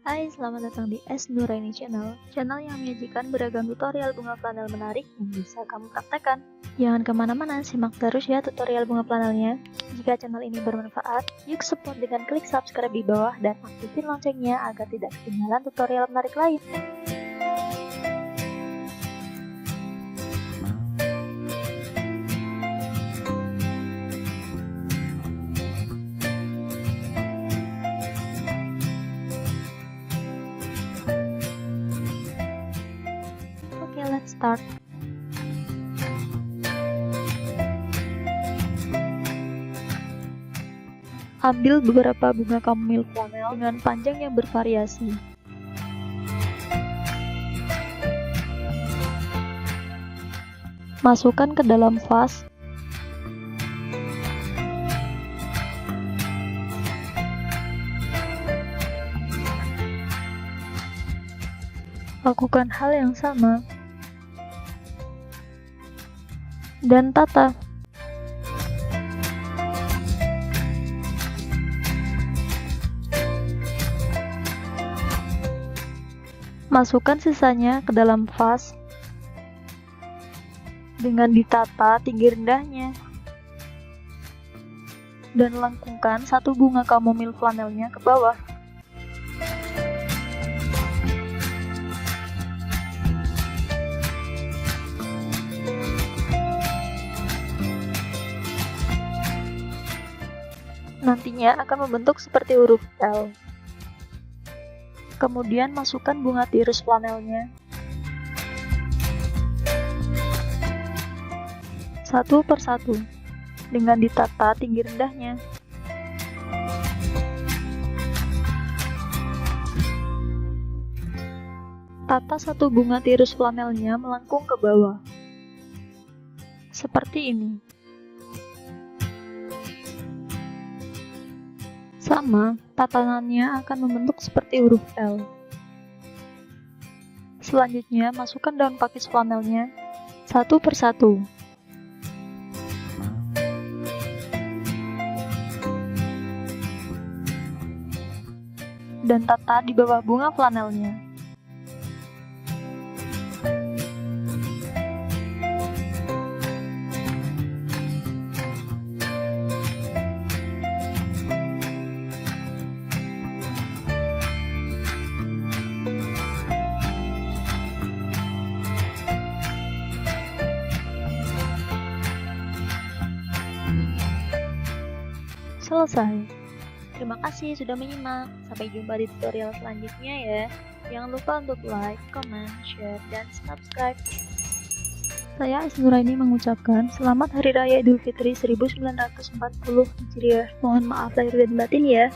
Hai, selamat datang di S Nuraini Channel, channel yang menyajikan beragam tutorial bunga flanel menarik yang bisa kamu praktekkan. Jangan kemana-mana, simak terus ya tutorial bunga flanelnya. Jika channel ini bermanfaat, yuk support dengan klik subscribe di bawah dan aktifin loncengnya agar tidak ketinggalan tutorial menarik lain. Oke, let's start. Ambil beberapa bunga chamomile flanel dengan panjang yang bervariasi. Masukkan ke dalam vas. Lakukan hal yang sama dan tata. Masukkan sisanya ke dalam vas dengan ditata tinggi rendahnya dan lengkungkan satu bunga chamomile flanelnya ke bawah. Nantinya akan membentuk seperti huruf L. Kemudian masukkan bunga tirus flanelnya satu persatu dengan ditata tinggi rendahnya. Tata satu bunga tirus flanelnya melengkung ke bawah seperti ini. Sama, tatanannya akan membentuk seperti huruf L. Selanjutnya, masukkan daun pakis flanelnya satu persatu. Dan tata di bawah bunga flanelnya. Selesai. Terima kasih sudah menyimak. Sampai jumpa di tutorial selanjutnya ya. Jangan lupa untuk like, comment, share, dan subscribe. Saya S Nuraini mengucapkan Selamat Hari Raya Idul Fitri 1940 Hijriah. Mohon maaf lahir dan batin ya.